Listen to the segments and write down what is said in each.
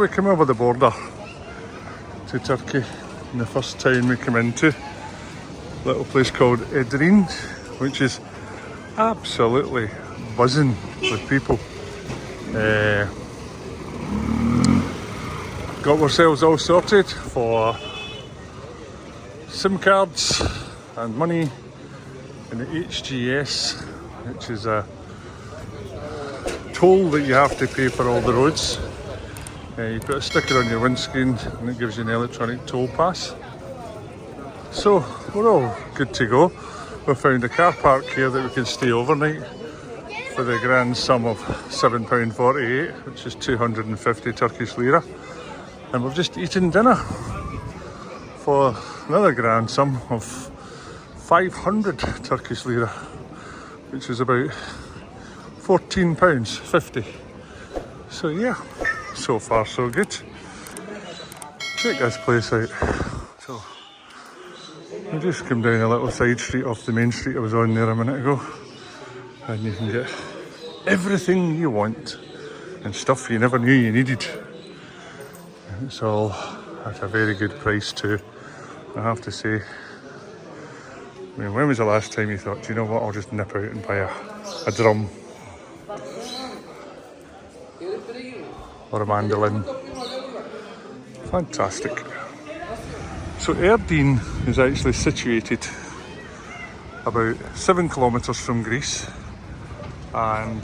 we came over the border to Turkey, and the first town we came into, a little place called Edirne, which is absolutely buzzing with people. Got ourselves all sorted for SIM cards and money in the HGS, which is a toll that you have to pay for all the roads. You put a sticker on your windscreen and it gives you an electronic toll pass. So we're all good to go. We found a car park here that we can stay overnight for the grand sum of £7.48, which is 250 Turkish lira. And we've just eaten dinner for another grand sum of 500 Turkish lira, which is about £14.50. So yeah, so far so good. Check this place out. So we just come down a little side street off the main street I was on there a minute ago, and you can get everything you want and stuff you never knew you needed. It's all at a very good price too, I have to say. I mean, when was the last time you thought, do you know what, I'll just nip out and buy a drum or a mandolin? Fantastic. So Edirne is actually situated about 7 kilometres from Greece and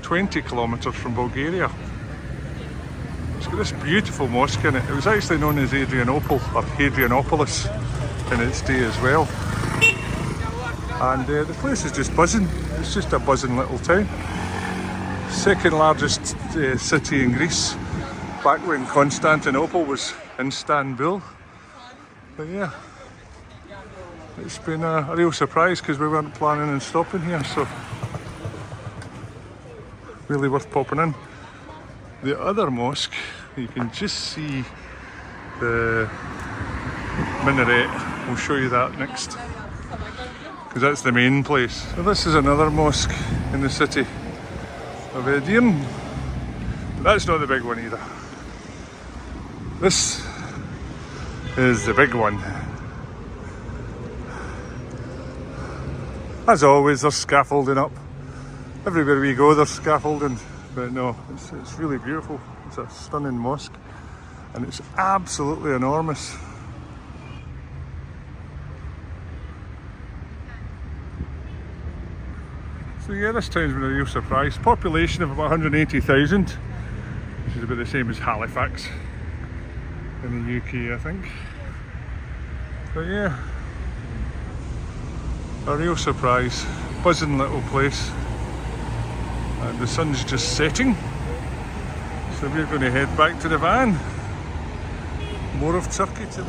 20 kilometres from Bulgaria. It's got this beautiful mosque in it. It was actually known as Adrianople or Hadrianopolis in its day as well. And the place is just buzzing. It's just a buzzing little town. Second largest city in Greece, back when Constantinople was in Istanbul. But yeah, it's been a real surprise because we weren't planning on stopping here, so really worth popping in. The other mosque, you can just see the minaret. We'll show you that next, because that's the main place. So this is another mosque in the city of Edirne. That's not the big one either. This is the big one. As always, there's scaffolding up. Everywhere we go there's scaffolding, but no, it's really beautiful. It's a stunning mosque and it's absolutely enormous. So yeah, this town's been a real surprise. Population of about 180,000, which is about the same as Halifax in the UK, I think. But yeah, a real surprise. Buzzing little place. And the sun's just setting. So we're going to head back to the van. More of Turkey to...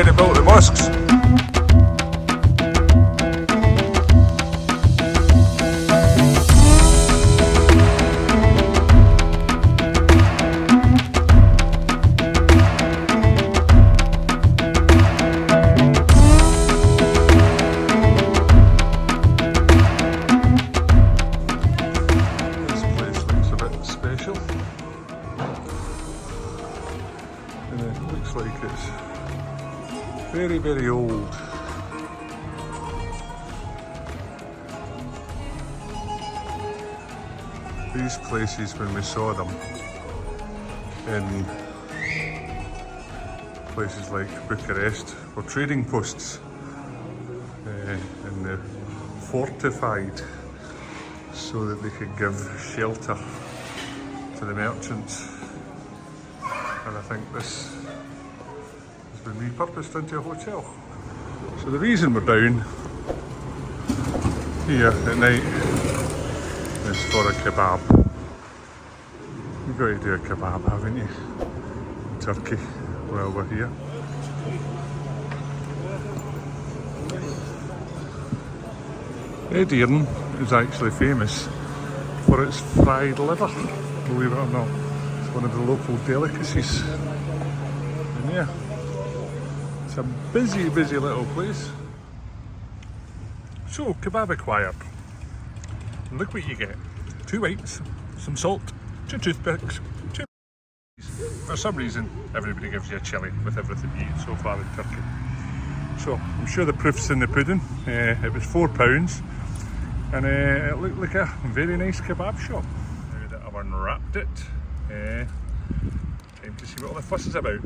They built the mosques. This place looks a bit special, and it looks like it's very, very old. These places, when we saw them in places like Bucharest, were trading posts, and they're fortified so that they could give shelter to the merchants and I think this has been repurposed into a hotel. So the reason we're down here at night is for a kebab. You've got to do a kebab, haven't you, in Turkey while we're here. Edirne is actually famous for its fried liver, believe it or not. It's one of the local delicacies. And yeah, it's a busy little place. So, kebab acquired. Look what you get. 2 whites, some salt, 2 toothpicks, 2 For some reason, everybody gives you a chilli with everything you eat so far in Turkey. So, I'm sure the proof's in the pudding. It was £4. And it looked like a very nice kebab shop. Now that I've unwrapped it, time to see what all the fuss is about.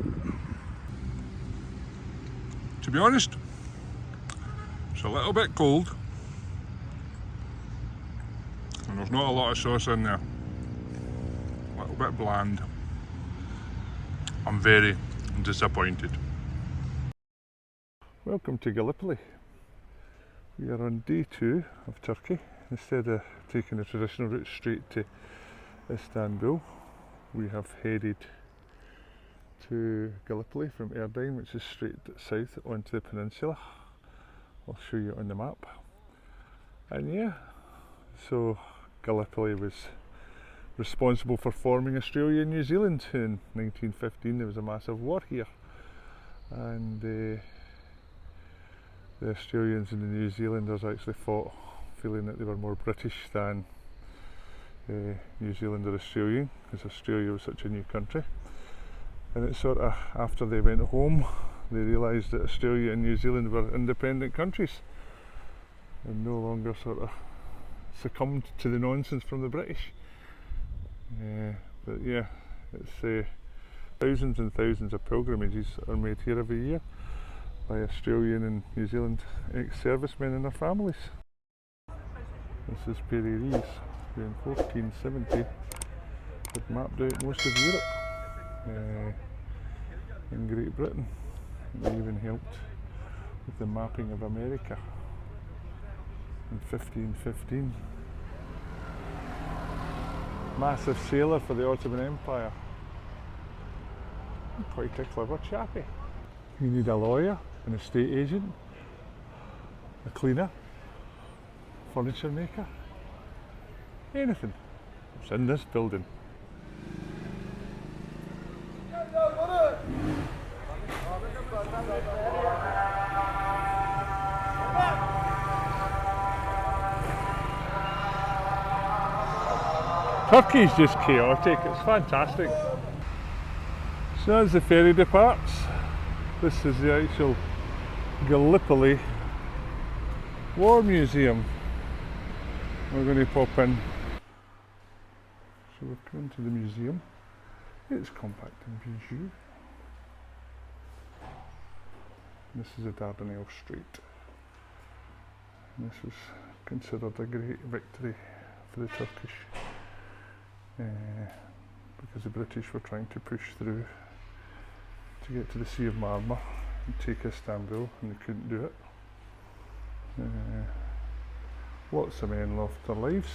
To be honest, it's a little bit cold. And there's not a lot of sauce in there. A little bit bland. I'm very disappointed. Welcome to Gallipoli. We are on day 2 of Turkey. Instead of taking the traditional route straight to Istanbul, we have headed to Gallipoli from Edirne, which is straight south onto the peninsula. I'll show you on the map. And yeah, so Gallipoli was responsible for forming Australia and New Zealand in 1915. There was a massive war here, and the Australians and the New Zealanders actually fought, feeling that they were more British than New Zealand or Australian, because Australia was such a new country. And it's sort of after they went home, they realised that Australia and New Zealand were independent countries and no longer sort of succumbed to the nonsense from the British. But yeah, it's thousands and thousands of pilgrimages are made here every year by Australian and New Zealand ex-servicemen and their families. This is Perry Rees, who in 1470 had mapped out most of Europe in Great Britain. He even helped with the mapping of America in 1515. Massive sailor for the Ottoman Empire. Quite a clever chappie. You need a lawyer, an estate agent, a cleaner, furniture maker, anything. It's in this building. Turkey's just chaotic, it's fantastic. So as the ferry departs, this is the actual Gallipoli War Museum. We're going to pop in. So we've come into the museum. It's compact and bijou. This is a Dardanelles Street. And this was considered a great victory for the Turkish, because the British were trying to push through to get to the Sea of Marmara and take Istanbul, and they couldn't do it. Lots of men lost their lives,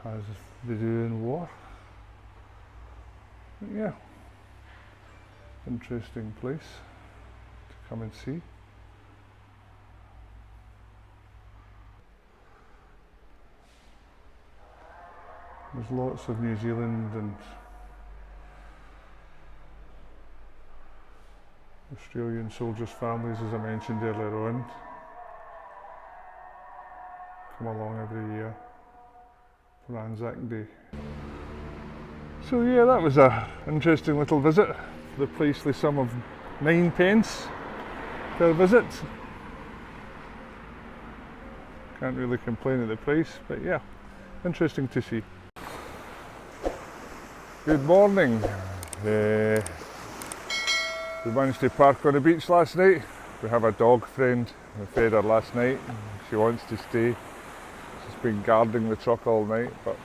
as they do in war. But yeah, interesting place to come and see. There's lots of New Zealand and Australian soldiers' families, as I mentioned earlier on, come along every year for Anzac Day. So yeah, that was an interesting little visit for the princely sum of 9p per visit. Can't really complain at the price, but yeah, interesting to see. Good morning. We managed to park on the beach last night. We have a dog friend. We fed her last night. She wants to stay. She's been guarding the truck all night, but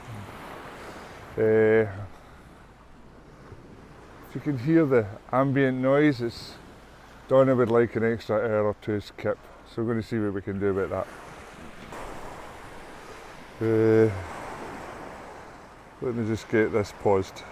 If you can hear the ambient noise, it's Donna would like an extra hour or two skip, so we're going to see what we can do about that. Let me just get this paused.